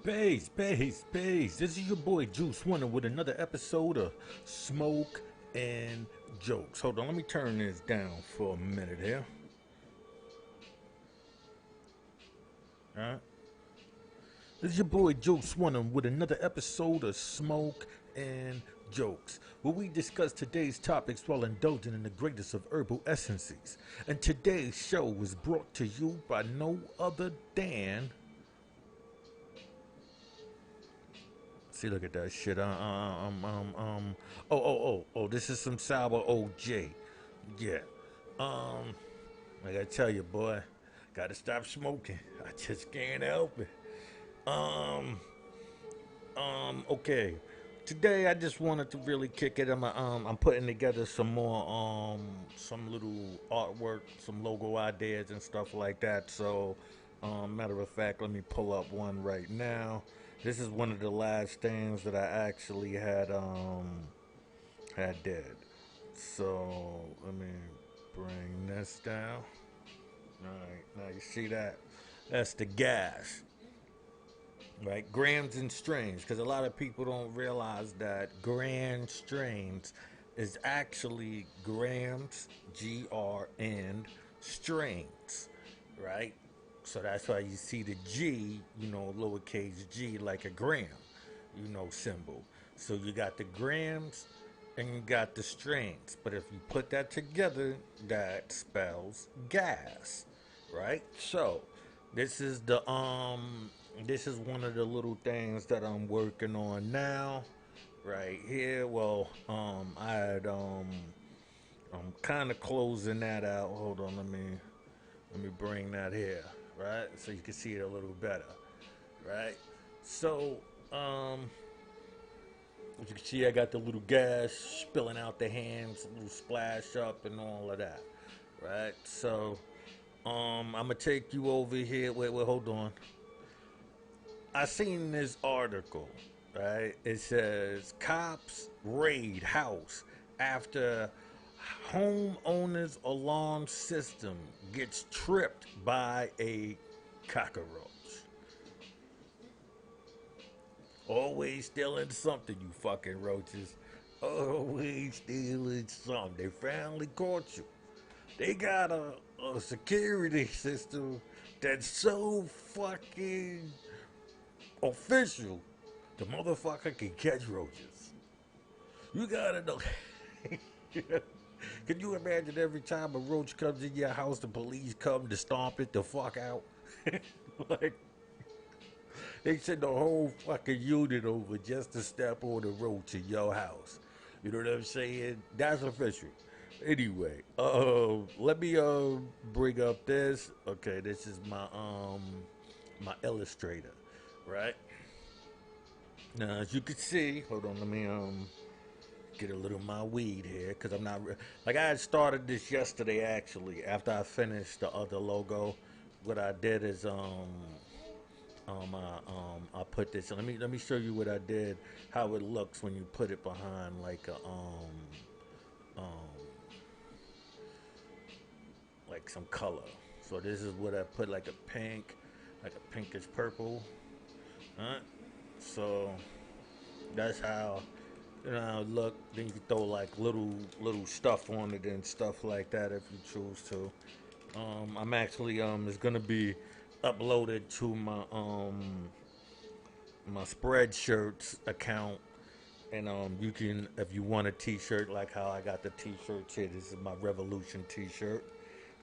Peace. This is your boy Juice Wonder with another episode of Smoke and Jokes. Hold on, let me turn this down for a minute here. Alright. This is your boy Juice Wonder with another episode of Smoke and Jokes, where we discuss today's topics while indulging in the greatest of herbal essences. And today's show is brought to you by no other than... See, look at that shit. This is some sour OJ. Yeah. I gotta tell you, boy, gotta stop smoking. I just can't help it. Okay. Today I just wanted to really kick it. I'm putting together some more, some little artwork, some logo ideas and stuff like that. So, matter of fact, let me pull up one right now. This is one of the last things that I actually had did. So let me bring this down. Alright, now you see that? That's the gas. Right? Grams and strains. Because a lot of people don't realize that grand strains is actually grams, GR, and strains. Right? So that's why you see the G, lowercase g, like a gram, symbol. So you got the grams and you got the strains. But if you put that together, that spells gas, right? So this is this is one of the little things that I'm working on now, right here. Well, I'm kind of closing that out. Hold on, let me bring that here, right? So you can see it a little better, right? So, as you can see, I got the little gas spilling out the hands, a little splash up and all of that, right? So, I'm gonna take you over here. Wait, hold on. I seen this article, right? It says cops raid house after homeowner's alarm system gets tripped by a cockroach. Always stealing something, you fucking roaches. Always stealing something. They finally caught you. They got a security system that's so fucking official. The motherfucker can catch roaches. You gotta know. Can you imagine every time a roach comes in your house, the police come to stomp it the fuck out? Like, they send the whole fucking unit over just to step on a roach in your house. You know what I'm saying? That's official. Anyway, let me bring up this. Okay, this is my Illustrator, right? Now, as you can see, hold on, let me get a little of my weed here, because I'm not like, I had started this yesterday actually. After I finished the other logo, what I did is I put this. Let me show you what I did, how it looks when you put it behind like a like some color. So this is what I put, like a pink, like a pinkish purple. Huh? So that's how look. Then you can throw like little stuff on it and stuff like that if you choose to. I'm actually it's gonna be uploaded to my Spreadshirts account, and you can, if you want a T-shirt, like how I got the T-shirts here. This is my Revolution T-shirt.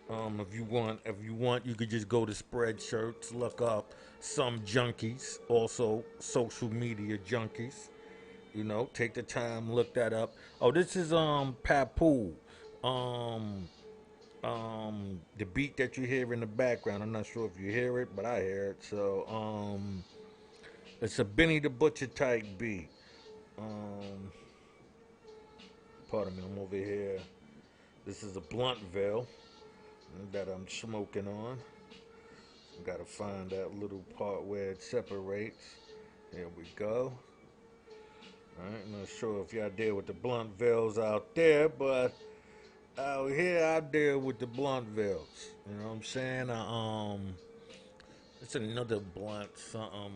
If you want, you could just go to Spreadshirts, look up some junkies, also social media junkies. Take the time, look that up. Oh, this is Papoose. Um, the beat that you hear in the background. I'm not sure if you hear it, but I hear it. So it's a Benny the Butcher type beat. Um, Pardon me, I'm over here. This is a Bluntville that I'm smoking on. Gotta find that little part where it separates. There we go. Alright, not sure if y'all deal with the Bluntvilles out there, but out here I deal with the Bluntvilles. You know what I'm saying? It's another blunt something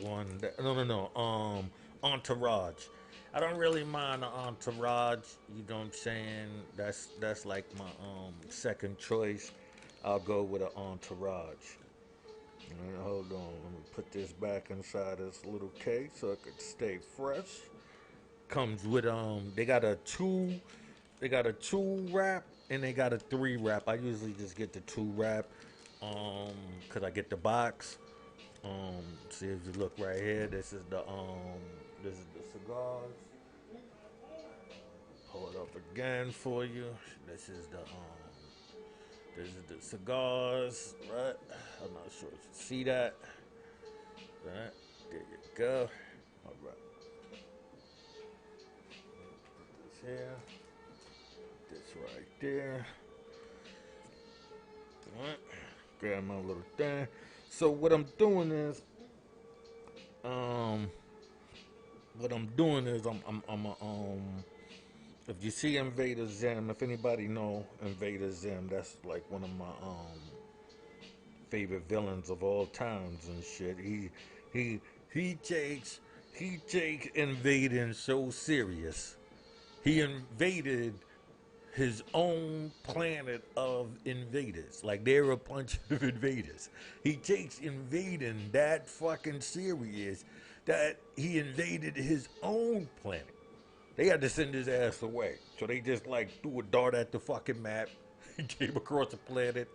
one that, no. Entourage. I don't really mind the entourage. You know what I'm saying? That's like my second choice. I'll go with an entourage. All right, hold on. Let me put this back inside this little case so it could stay fresh. Comes with they got a two wrap and they got a three wrap. I usually just get the two wrap, cause I get the box. See if you look right here. This is the cigars. Pull it up again for you. This is the cigars, right? I'm not sure if you see that. Right, there you go. All right, this here, this right there. All right, grab my little thing. So um, what I'm doing is I'm if you see Invader Zim, if anybody know Invader Zim, that's like one of my favorite villains of all times and shit. He he takes he takes invading so serious. He invaded his own planet of invaders. Like they're a bunch of invaders. He takes invading that fucking serious that he invaded his own planet. They had to send his ass away. So they just like threw a dart at the fucking map. He came across the planet.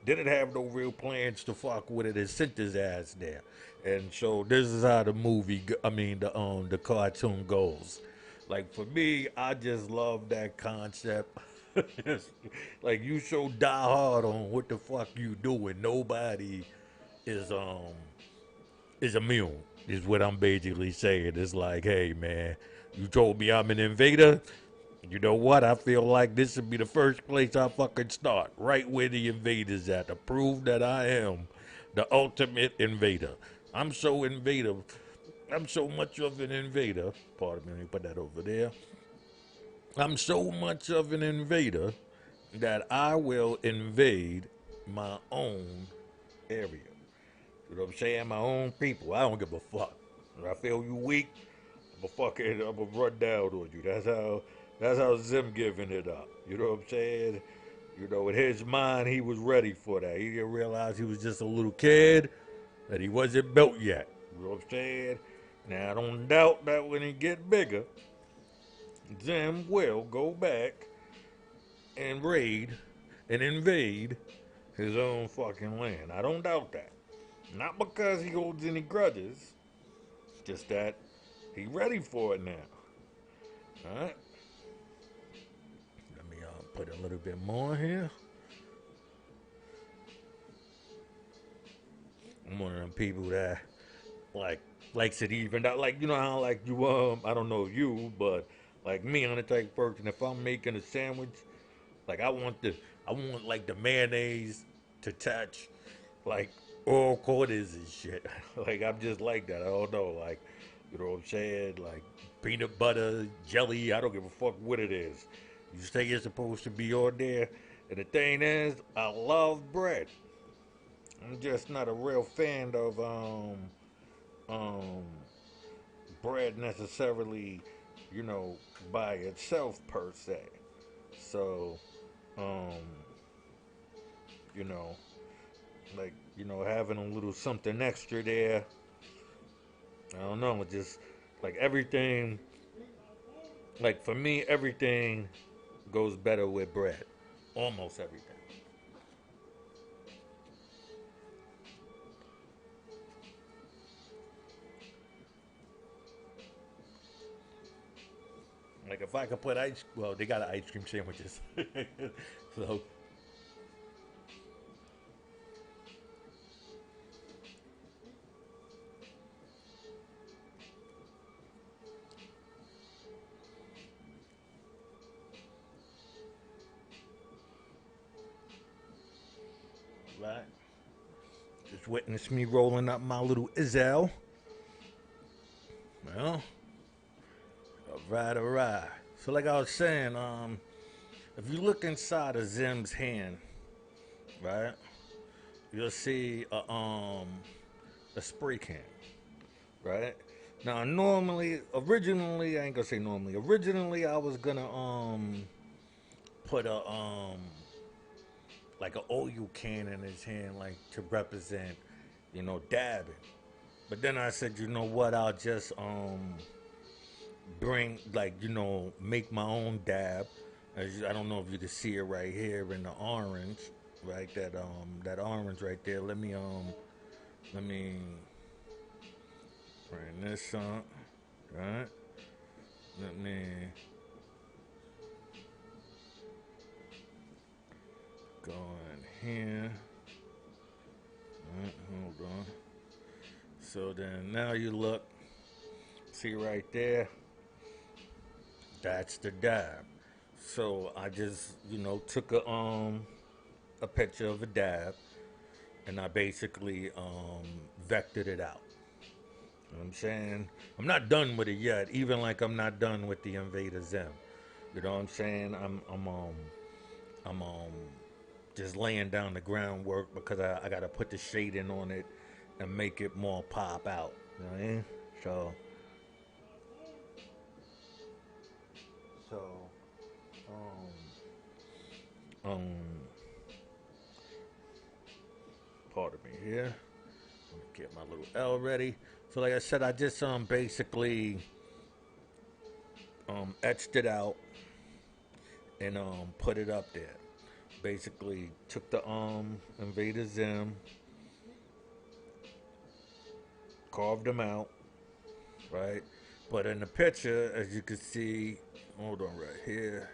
Didn't have no real plans to fuck with it and sent his ass there. And so this is how the the cartoon goes. Like for me, I just love that concept. Like you so die hard on what the fuck you doing. Nobody is is immune. Is what I'm basically saying. It's like, hey man, you told me I'm an invader. You know what? I feel like this would be the first place I fucking start. Right where the invaders at. To prove that I am the ultimate invader. I'm so invader. I'm so much of an invader. Pardon me, let me put that over there. I'm so much of an invader that I will invade my own area. You know what I'm saying? My own people. I don't give a fuck. If I feel you weak, I'm gonna run down on you. That's how Zim giving it up. You know what I'm saying? You know, in his mind, he was ready for that. He didn't realize he was just a little kid, that he wasn't built yet. You know what I'm saying? Now I don't doubt that when he get bigger, Zim will go back and raid and invade his own fucking land. I don't doubt that. Not because he holds any grudges, just that he ready for it now. All right. Let me put a little bit more here. I'm one of them people that like likes it even out. Like you know how like you I don't know you, but like me, I'm the type of person if I'm making a sandwich, like I want like the mayonnaise to touch like all quarters and shit. Like I'm just like that. I don't know, like you know what I'm saying? Like peanut butter, jelly, I don't give a fuck what it is. You say it's supposed to be on there. And the thing is, I love bread. I'm just not a real fan of um bread necessarily, you know, by itself per se. So, um, you know, like, you know, having a little something extra there, I don't know, it just like everything, like for me, everything goes better with bread. Almost everything. Like if I could put well, they got ice cream sandwiches. So, right. Just witness me rolling up my little Izzel. Well, all right. So like I was saying, if you look inside of Zim's hand, right, you'll see a spray can, right? Now, originally, I ain't gonna say normally. Originally, I was gonna put a like an oil can in his hand, like to represent, dabbing. But then I said, you know what? I'll just bring like make my own dab. I don't know if you can see it right here in the orange, right? That orange right there. Let me bring this up, right? Let me go in here. Right, hold on. So then now you look, see right there. That's the dab. So I just took a picture of a dab, and I basically vectored it out. You know what I'm saying? I'm not done with it yet, even like I'm not done with the Invader Zim. You know what I'm saying? I'm just laying down the groundwork because I gotta put the shading on it and make it more pop out. You know what I mean? So um pardon me here. Let me get my little L ready. So like I said, I just basically etched it out and put it up there. Basically took the Invader Zim, carved them out, right? But in the picture, as you can see, hold on right here.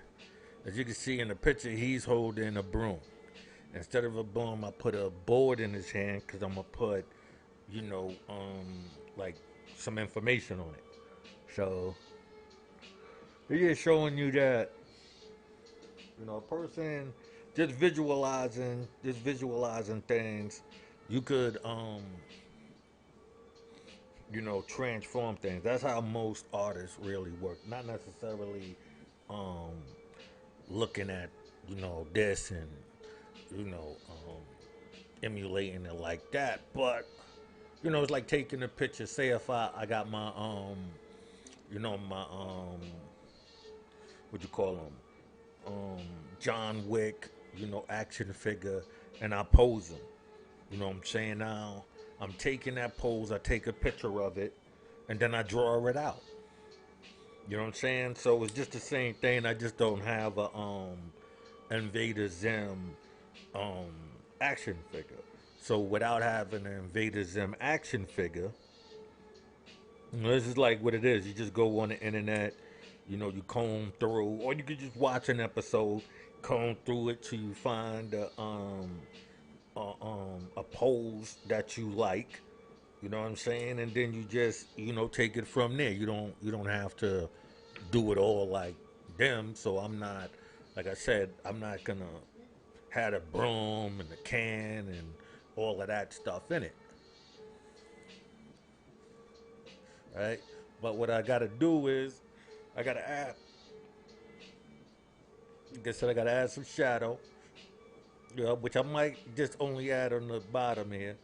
As you can see in the picture, he's holding a broom. Instead of a broom, I put a board in his hand because I'm gonna put, like some information on it. So he's just showing you that, a person just visualizing things, you could, transform things. That's how most artists really work. Not necessarily um, looking at, this and, you know, um, emulating it like that. But, it's like taking a picture. Say if I got my, my, what you call them? John Wick, action figure, and I pose him. You know what I'm saying? Now, I'm taking that pose, I take a picture of it, and then I draw it out. You know what I'm saying? So it's just the same thing. I just don't have a Invader Zim um action figure. So without having an Invader Zim action figure, this is like what it is. You just go on the internet, you comb through, or you could just watch an episode, comb through it till you find a pose that you like. You know what I'm saying? And then you just take it from there. You don't have to do it all like them. So I'm not, like I said, I'm not gonna have a broom and a can and all of that stuff in it, right? But what I gotta do is I gotta add, like I said, I gotta add some shadow, which I might just only add on the bottom here,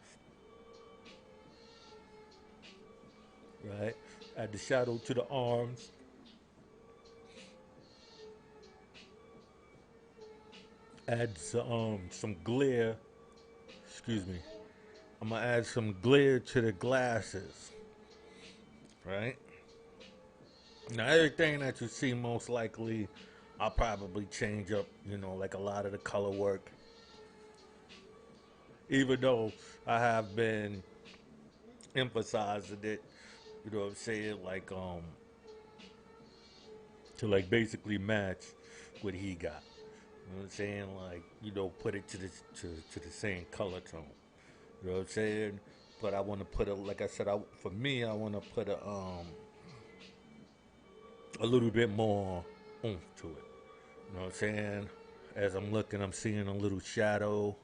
right? Add the shadow to the arms. Add some glare. Excuse me. I'm gonna add some glare to the glasses, right? Now everything that you see, most likely, I'll probably change up. Like a lot of the color work. Even though I have been emphasizing it, you know what I'm saying, like to like basically match what he got. You know what I'm saying? Like, put it to the same color tone. You know what I'm saying? But I want to put like I said, for me, I want to put a little bit more oomph to it. You know what I'm saying? As I'm looking, I'm seeing a little shadow.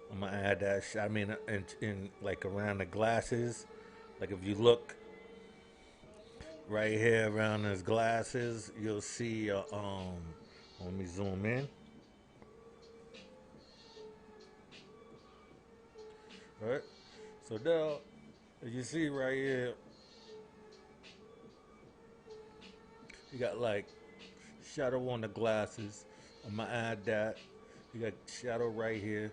I'm gonna add that. I mean, in like around the glasses. Like if you look right here around his glasses, you'll see. Let me zoom in. right? So now, as you see right here, you got like shadow on the glasses. I'm gonna add that. You got shadow right here.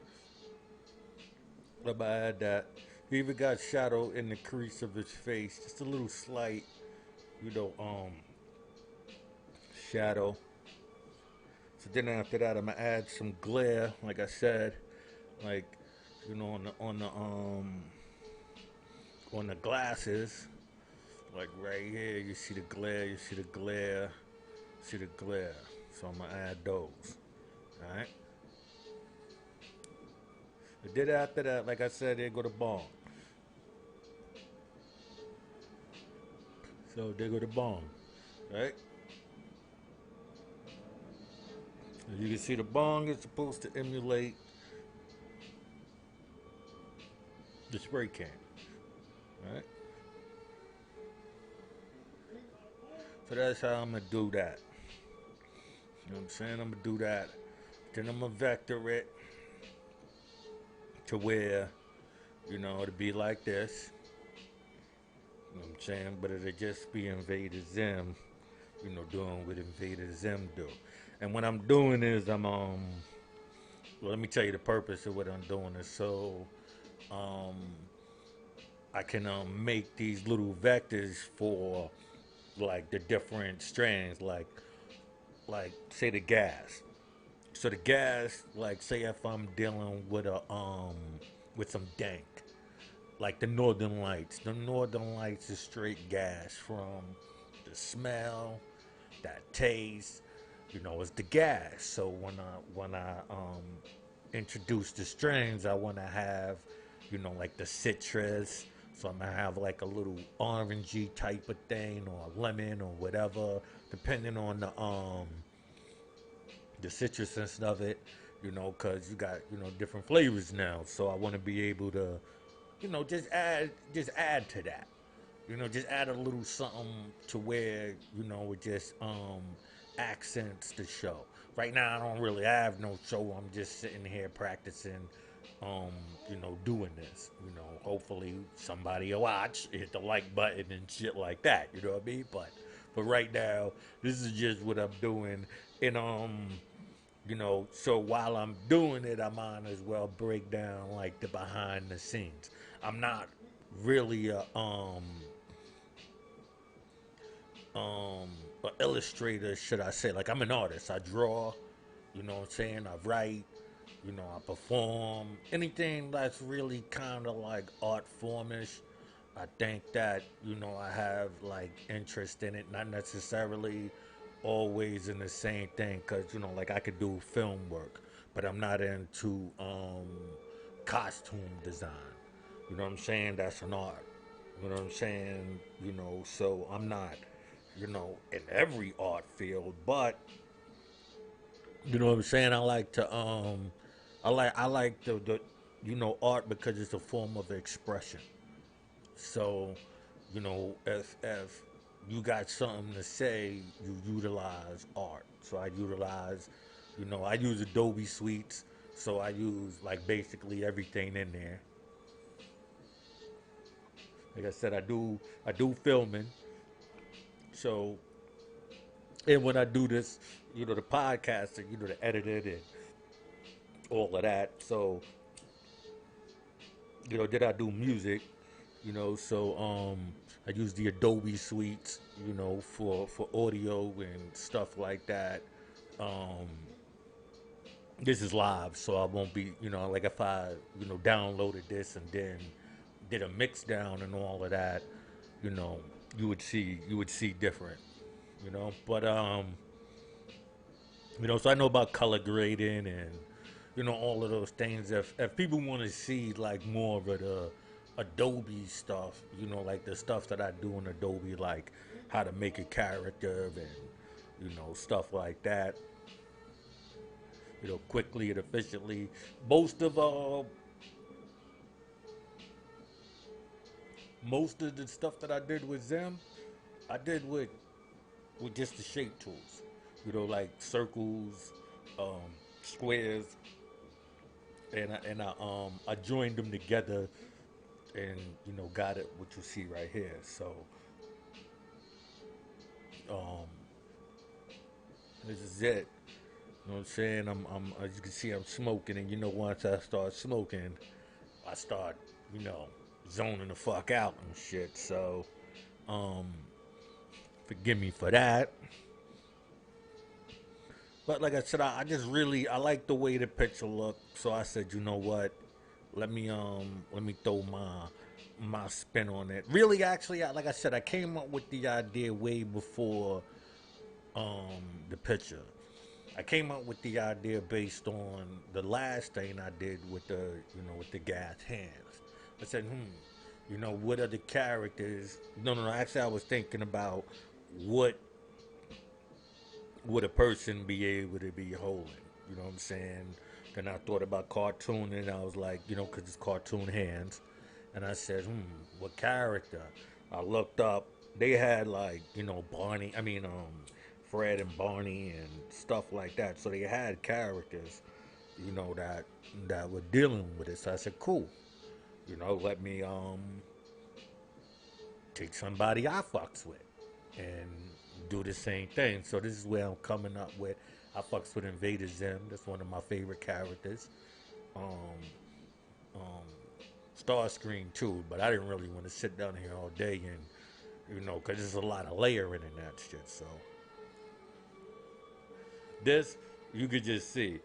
I'm gonna add that. He even got shadow in the crease of his face, just a little slight, you know, shadow. So then after that, I'm gonna add some glare, like I said, like on the glasses, like right here. You see the glare. You see the glare. See the glare. So I'm gonna add those. All right. But then after that, like I said, they go to bong. So they go to bong, right? As you can see, the bong is supposed to emulate the spray can, right? So that's how I'm gonna do that. You know what I'm saying? I'm gonna do that. Then I'm gonna vector it to where, it'll be like this. You know what I'm saying? But it'll just be Invader Zim, doing what Invader Zim do. And what I'm doing is well, let me tell you the purpose of what I'm doing is so um, I can make these little vectors for like the different strands, like say the gas. So the gas, like say if I'm dealing with some dank, like the Northern Lights. The Northern Lights is straight gas from the smell, that taste. It's the gas. So when I introduce the strains, I want to have, like the citrus. So I'm gonna have like a little orangey type of thing, or lemon, or whatever, depending on the citrusiness of it. Cause you got different flavors now. So I want to be able to just add to that. Just add a little something to where it just accents the show. Right now, I don't really have no show. I'm just sitting here practicing, um, doing this. Hopefully somebody will watch, hit the like button and shit like that. You know what I mean? But right now, this is just what I'm doing, and so while I'm doing it, I might as well break down like the behind the scenes. I'm not really um a illustrator, should I say. Like, I'm an artist. I draw, you know what I'm saying? I write, I perform. Anything that's really kind of like art formish. I think that, I have like interest in it, not necessarily always in the same thing, because, like I could do film work, but I'm not into costume design. You know what I'm saying? That's an art. You know what I'm saying? So I'm not, in every art field, but you know what I'm saying? I like the art because it's a form of expression. So, if you got something to say, you utilize art. So I use Adobe Suites. So I use like basically everything in there. Like I said, I do filming. So, and when I do this, the podcasting, the editing and all of that. So, did I do music? I use the Adobe suites, for audio and stuff like that. Um, this is live, so I won't be, like if I, downloaded this and then did a mix down and all of that, you know, you would see different, But so I know about color grading and all of those things. If people want to see like more of the Adobe stuff, like the stuff that I do in Adobe, like how to make a character and stuff like that, quickly and efficiently. Most of uh most of the stuff that I did with Zim, I did with just the shape tools, like circles, squares, and I joined them together, and got it what you see right here. So um, this is it. You know what I'm saying? I'm as you can see, I'm smoking, and once I start smoking, I start you know zoning the fuck out and shit. So um, forgive me for that. But like I said, I just really I like the way the picture looked. So I said, you know what? Let me throw my spin on it. Really, actually, like I said, I came up with the idea way before the picture. I came up with the idea based on the last thing I did with the with the gas hands. I said, what are the characters? No. Actually, I was thinking about what would a person be able to be holding. You know what I'm saying? Then I thought about cartoon, and I was like, because it's cartoon hands. And I said, what character? I looked up. They had like, Barney. I mean, Fred and Barney and stuff like that. So they had characters, that were dealing with it. So I said, cool. Let me take somebody I fucks with and do the same thing. So this is where I'm coming up with. I fucks with Invader Zim. That's one of my favorite characters. Um, um, Starscream too, but I didn't really want to sit down here all day and because there's a lot of layering in that shit. So this you could just see,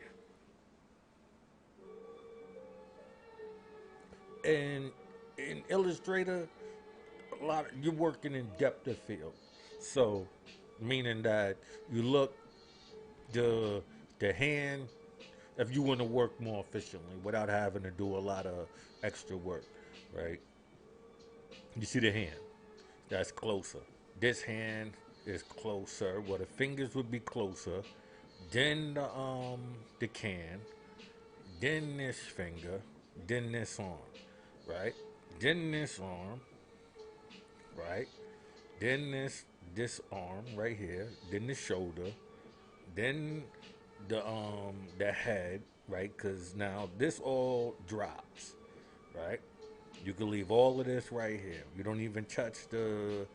and in Illustrator, you're working in depth of field. So meaning that you look the the hand if you want to work more efficiently without having to do a lot of extra work, right? You see the hand that's closer. This hand is closer. Well, the fingers would be closer. Then the can. Then this finger. Then this arm, right? Then this arm, right? Then this arm right here. Then the shoulder. Then the head, right? Because now this all drops, right? You can leave all of this right here. You don't even touch the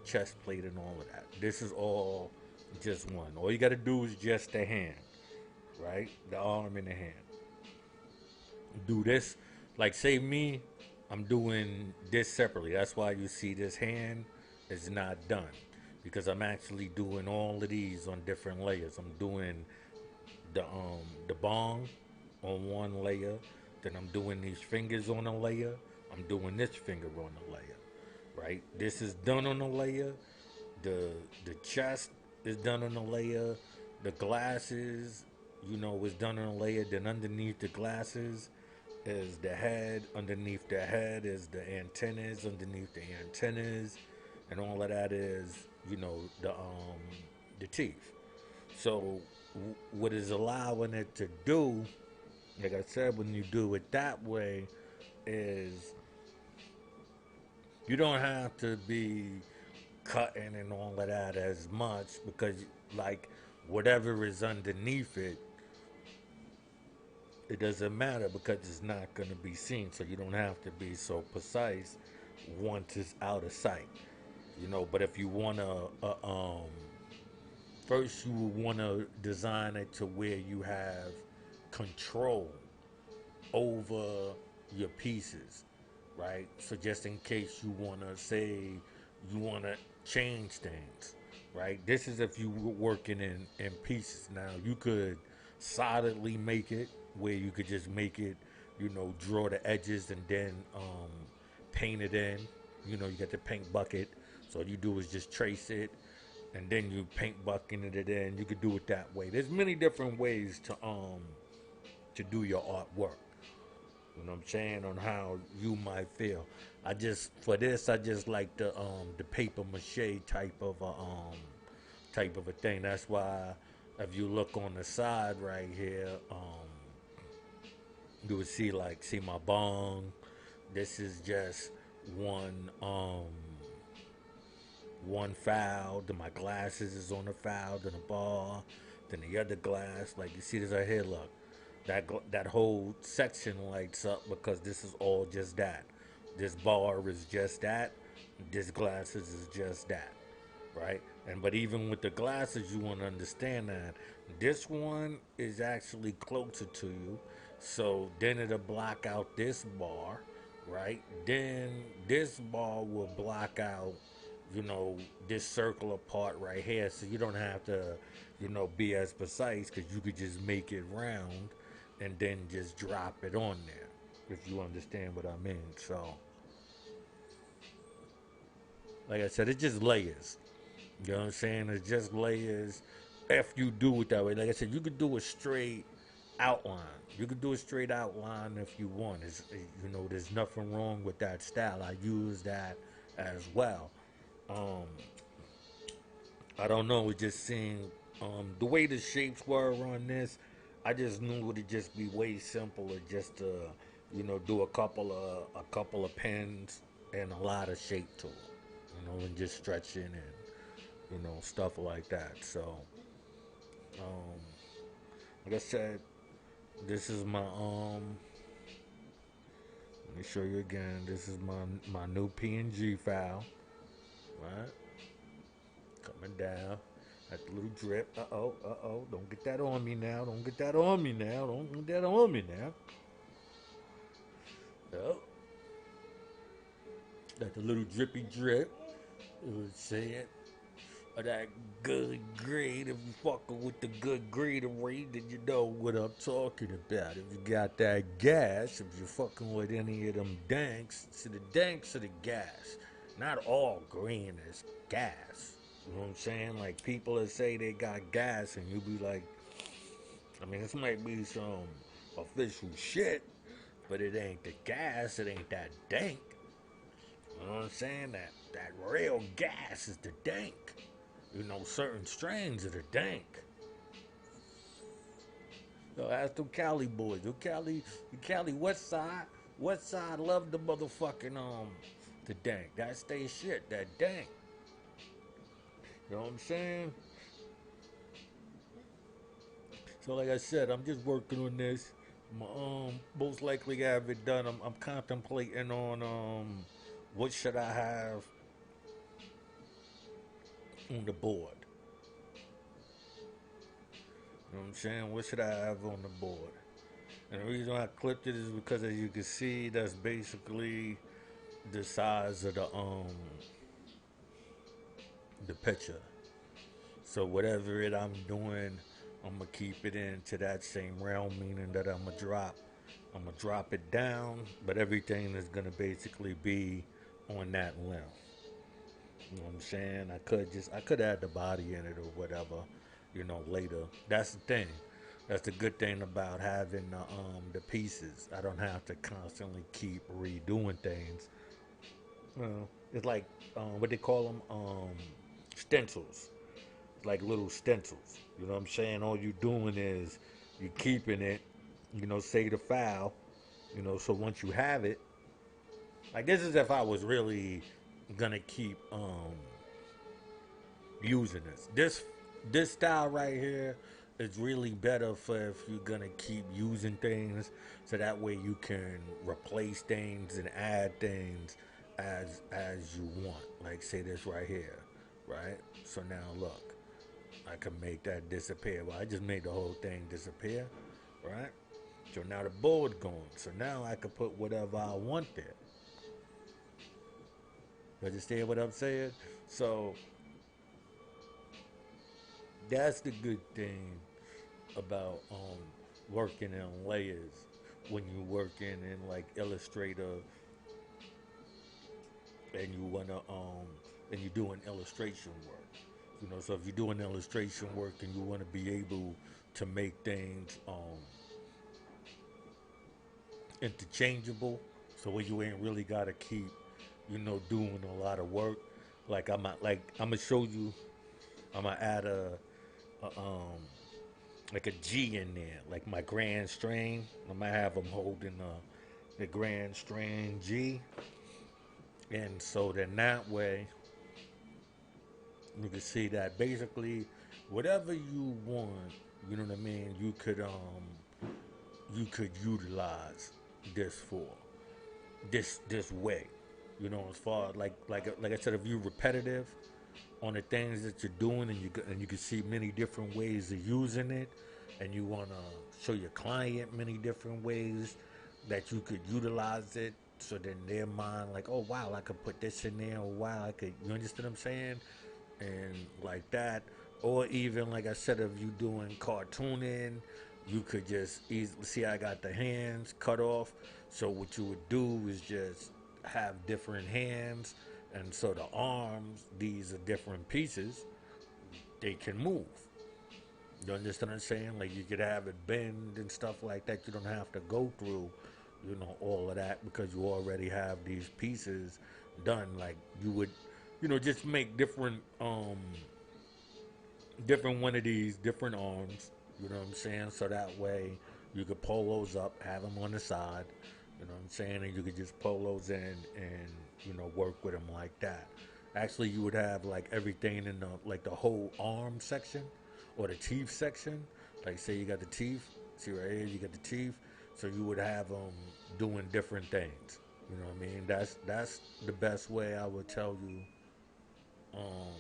chest plate and all of that. This is all just one. All you got to do is just the hand, right? The arm and the hand. Do this, like say me, I'm doing this separately. That's why you see this hand is not done because I'm actually doing all of these on different layers. I'm doing the bong on one layer, then I'm doing these fingers on a layer. I'm doing this finger on a layer, right? This is done on a layer. The chest is done on a layer. The glasses, is done on a layer. Then underneath the glasses is the head. Underneath the head is the antennas. Underneath the antennas, and all of that is, the teeth. So what is allowing it to do, like I said, when you do it that way, is you don't have to be cutting and all of that as much because, like, whatever is underneath it, it doesn't matter because it's not going to be seen. So you don't have to be so precise once it's out of sight. But if you want to, first you would want to design it to where you have control over your pieces, right? So just in case you want to say you want to change things, right? This is if you were working in pieces. Now you could solidly make it where you could just make it, draw the edges and then paint it in. You get the paint bucket. So all you do is just trace it and then you paint bucketing it in. You could do it that way. There's many different ways to do your artwork. You know what I'm saying? On how you might feel. I just like the paper mache type of a thing. That's why if you look on the side right here, you would see my bong. This is just one foul. Then my glasses is on the foul, then a bar, then the other glass. Like you see this right here, look. that whole section lights up because this is all just that. This bar is just that. This glasses is just that, right? And but even with the glasses, you want to understand that this one is actually closer to you, so then it'll block out this bar, right? Then this bar will block out, you know, this circular part right here, so you don't have to, you know, be as precise because you could just make it round and then just drop it on there, if you understand what I mean. So, like I said, it's just layers. You know what I'm saying? It's just layers if you do it that way. Like I said, you could do a straight outline. You could do a straight outline if you want. You know, there's nothing wrong with that style. I use that as well. Um, I don't know. It just seemed the way the shapes were on this. I just knew it would just be way simpler just to, you know, do a couple of pins and a lot of shape to it. You know, and just stretching and stuff like that. So, um, like I said, this is my Let me show you again. This is my new PNG file, right? Coming down. At the little drip. Uh oh. Don't get that on me now. Don't get that on me now. Don't get that on me now. Oh, got the little drippy drip. It was saying of that good grade. If you fucking with the good grade rate, then you know what I'm talking about. If you got that gas, if you're fucking with any of them danks, see the danks are the gas. Not all green is gas. You know what I'm saying? Like people that say they got gas, and you be like, I mean, this might be some official shit, but it ain't the gas. It ain't that dank. You know what I'm saying? That real gas is the dank. You know, certain strains of the dank. So ask them Cali boys. The Cali West Side love the motherfucking the dank. That's they shit. That dank. You know what I'm saying? So like I said, I'm just working on this. Most likely have it done. I'm contemplating on what should I have on the board. You know what I'm saying? What should I have on the board? And the reason I clipped it is because, as you can see, that's basically the size of the picture. So whatever it I'm doing, I'm gonna keep it into that same realm, meaning that I'm gonna drop it down, but everything is gonna basically be on that length. You know what I'm saying? I could add the body in it or whatever, later. That's the thing. That's the good thing about having the pieces. I don't have to constantly keep redoing things. Well, it's like what they call them, stencils. It's like little stencils. You know what I'm saying? All you doing is you keeping it. Say the file. So once you have it, like this is if I was really gonna keep using this. This style right here is really better for if you're gonna keep using things, so that way you can replace things and add things as you want. Like say this right here, right? So now look, I can make that disappear. Well, I just made the whole thing disappear, right? So now the board gone. So now I can put whatever I want there. You understand what I'm saying? So that's the good thing about working in layers when you're working in like Illustrator and you wanna and you're doing illustration work. So if you're doing illustration work and you wanna be able to make things interchangeable, so where you ain't really gotta keep, doing a lot of work. I'm gonna show you. I'm gonna add a like a G in there, like my grand strain. I'm gonna have them holding the grand strain G, and so then that way you can see that basically whatever you want, you know what I mean. You could you could utilize this for this way. You know, as far like I said, if you're repetitive on the things that you're doing, and you can see many different ways of using it, and you want to show your client many different ways that you could utilize it, so then their mind like, oh wow, I could put this in there, or wow, I could, you understand what I'm saying, and like that. Or even like I said, if you doing cartooning, you could just easily see I got the hands cut off. So what you would do is just have different hands, and so the arms, these are different pieces, they can move. You understand what I'm saying? Like you could have it bend and stuff like that. You don't have to go through, all of that, because you already have these pieces done. Like you would, just make different one of these different arms. You know what I'm saying? So that way you could pull those up, have them on the side. You know what I'm saying? And you could just pull those in and work with them like that. Actually, you would have like everything in the whole arm section or the teeth section. Like say you got the teeth. See right here, you got the teeth. So you would have them doing different things. You know what I mean? That's the best way I would tell you. Um,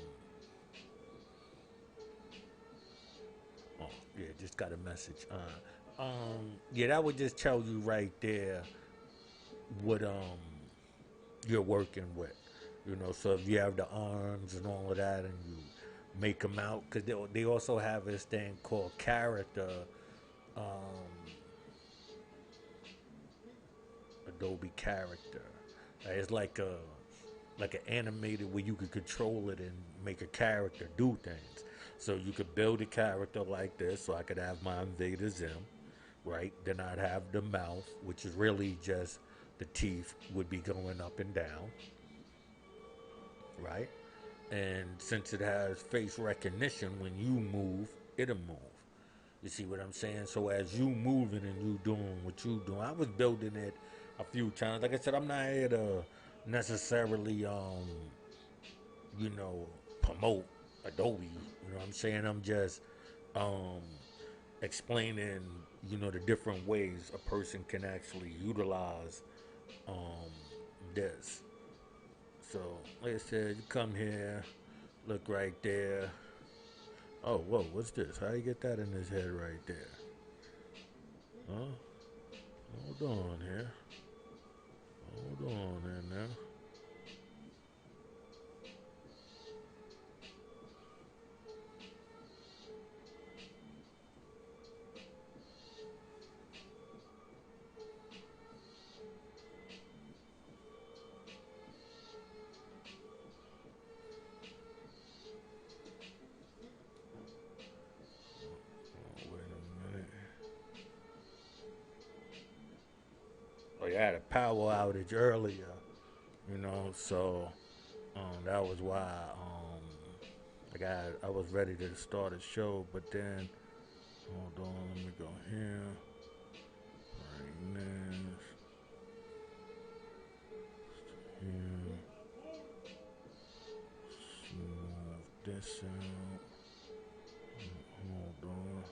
Oh, yeah, just got a message. Yeah, that would just tell you right there what you're working with. So if you have the arms and all of that, and you make them out, because they also have this thing called character, um, Adobe Character. It's like an animated where you could control it and make a character do things. So you could build a character like this. So I could have my Invader Zim, right? Then I'd have the mouth, which is really just the teeth would be going up and down, right? And since it has face recognition, when you move, it'll move. You see what I'm saying? So as you moving and you doing what you doing, I was building it a few times. Like I said, I'm not here to necessarily you know, promote Adobe. You know what I'm saying? I'm just um, explaining, the different ways a person can actually utilize um, this. So, like I said, you come here, look right there. Oh, whoa, what's this? How you get that in his head right there? Huh? Hold on here. Hold on in there. Oh, wait a minute. Oh, you had a power outage earlier, so that was why I was ready to start a show, but then hold on, let me go here. Brightness. Here. Smooth this out. Hold on.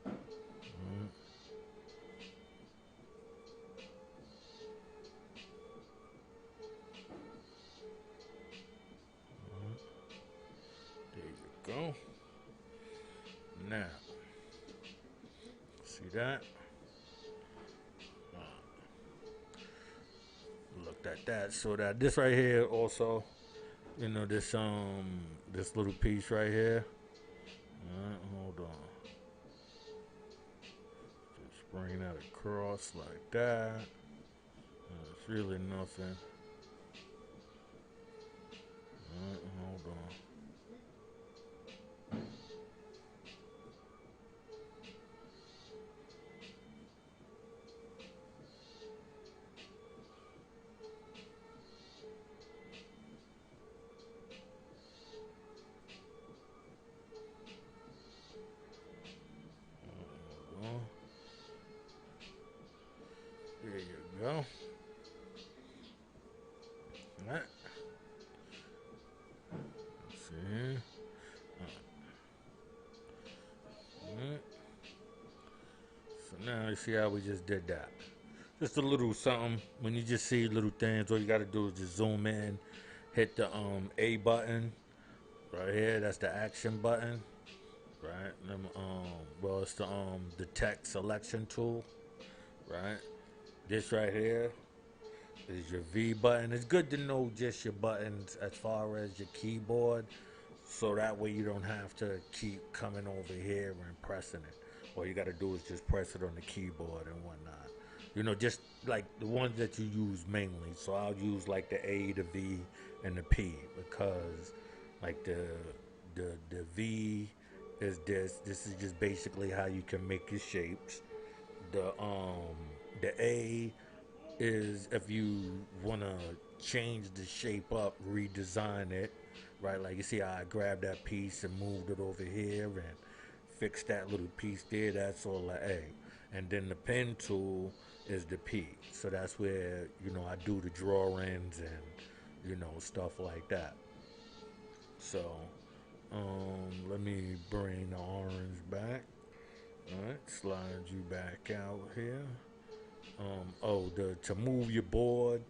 Right. There you go. Now, see that? Looked at that. So that this right here also, this little piece right here. Hold on. Just bring that across like that. It's really nothing. Hold on. Hold on. There you go. see how we just did that. Just a little something. When you just see little things, all you gotta do is just zoom in, hit the A button right here. That's the action button, right? Well, it's the text selection tool, right? This right here is your V button. It's good to know just your buttons as far as your keyboard, so that way you don't have to keep coming over here and pressing it. All you gotta do is just press it on the keyboard and whatnot. Just like the ones that you use mainly. So I'll use like the A, the V, and the P, because like the V is this. This is just basically how you can make your shapes. The A is if you wanna change the shape up, redesign it, right? Like you see how I grabbed that piece and moved it over here and fixed that little piece there. That's all the A. And then the pen tool is the P. So that's where, I do the drawings and, stuff like that. So, let me bring the orange back. Alright, slide you back out here. To move your board,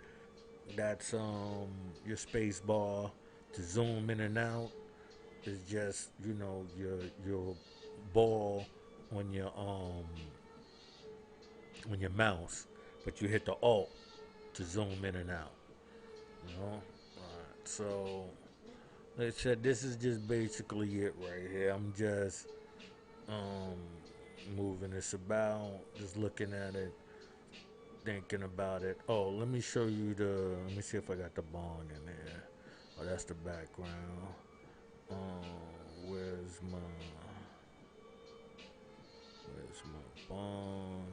that's your space bar. To zoom in and out is just, your ball on your mouse, but you hit the Alt to zoom in and out. Alright, so like I said, this is just basically it right here. I'm just moving this about, just looking at it, thinking about it. Oh, let me show you let me see if I got the bong in there. Oh, that's the background. Where's my bong?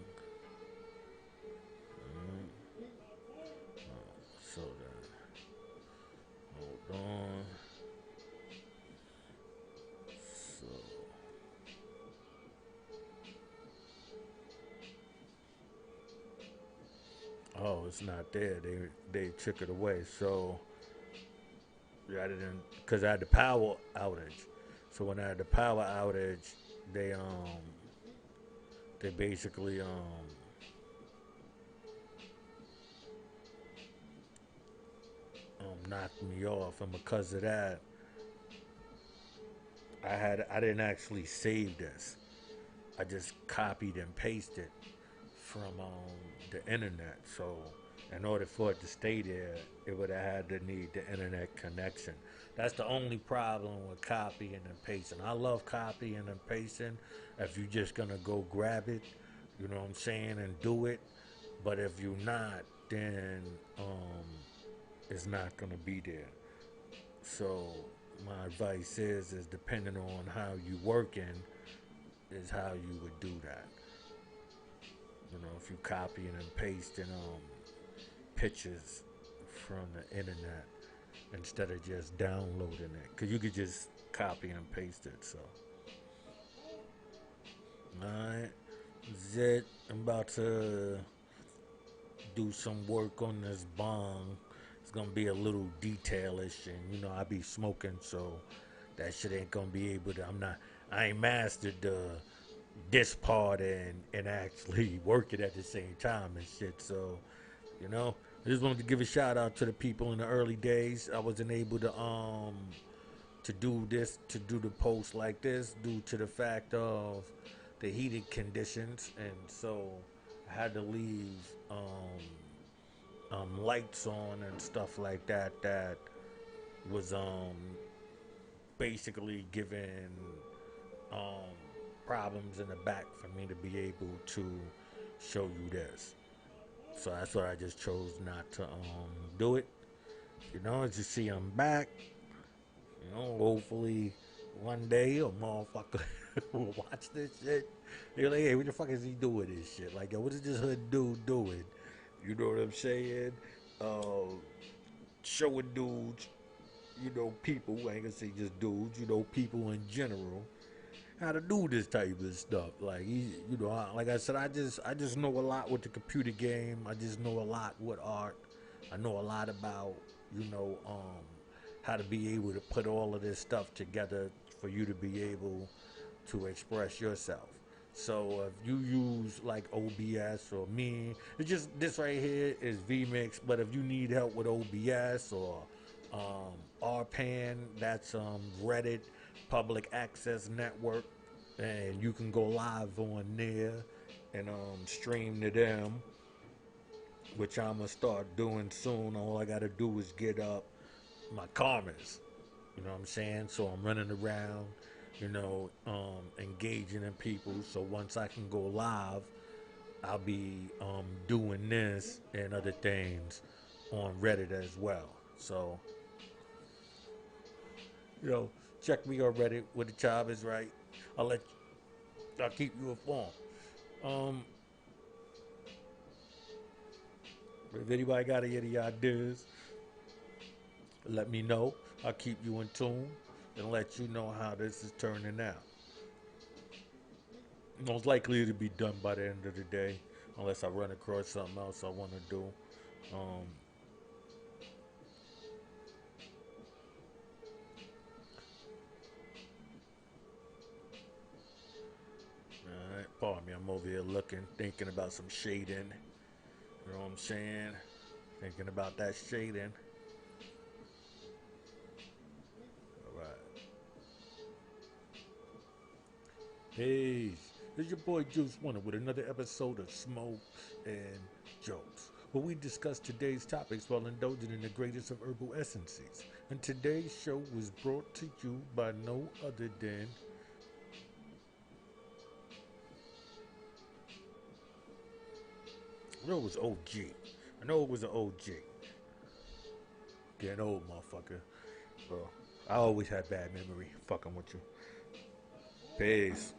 So that, hold on. So, oh, it's not there. They took it away. So, yeah, I didn't, because I had the power outage. So when I had the power outage, they basically knocked me off, and because of that, I didn't actually save this. I just copied and pasted from the internet. So in order for it to stay there, it would have had to need the internet connection. That's the only problem with copying and pasting. I love copying and pasting if you're just gonna go grab it, you know what I'm saying, and do it. But if you're not, then it's not gonna be there. So my advice is depending on how you working, is how you would do that. If you copying and pasting pictures from the internet instead of just downloading it, because you could just copy and paste it. So, alright, that's it. I'm about to do some work on this bong. It's gonna be a little detailish, and I be smoking, so that shit ain't gonna be able to. I ain't mastered this part and actually work it at the same time and shit. So, I just wanted to give a shout out to the people in the early days. I wasn't able to do the post like this due to the fact of the heated conditions, and so I had to leave lights on and stuff like that. That was basically giving problems in the back for me to be able to show you this. So that's why I just chose not to do it. As you see, I'm back. Hopefully one day a motherfucker will watch this shit. They're like, hey, what the fuck is he doing this shit? Like, yo, what is this hood dude doing? You know what I'm saying? Showing dudes, people, I ain't gonna say just dudes, people in general, how to do this type of stuff. Like, like I said, I just know a lot with the computer game. I just know a lot with art. I know a lot about, how to be able to put all of this stuff together for you to be able to express yourself. So if you use like OBS or me, it's just this right here is vMix. But if you need help with OBS or RPAN, that's Reddit Public Access Network, and you can go live on there and stream to them, which I'm gonna start doing soon. All I gotta do is get up my comments. You know what I'm saying? So I'm running around, engaging in people. So once I can go live, I'll be doing this and other things on Reddit as well. So, check me on Reddit where the job is right. I'll keep you informed. Um, if anybody got any ideas, let me know. I'll keep you in tune and let you know how this is turning out. Most likely to be done by the end of the day, unless I run across something else I want to do. Um, Alright, pardon me, I'm over here looking, thinking about some shading. You know what I'm saying? Thinking about that shading. Alright. Hey, this is your boy Juice Wonder with another episode of Smoke and Jokes, where we discuss today's topics while indulging in the greatest of herbal essences. And today's show was brought to you by no other than I know it was OG. I know it was an OG. Getting old, motherfucker. Bro, I always had bad memory. Fucking with you. Peace.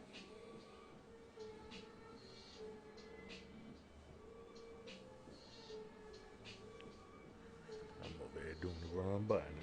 I'm over here doing the wrong button.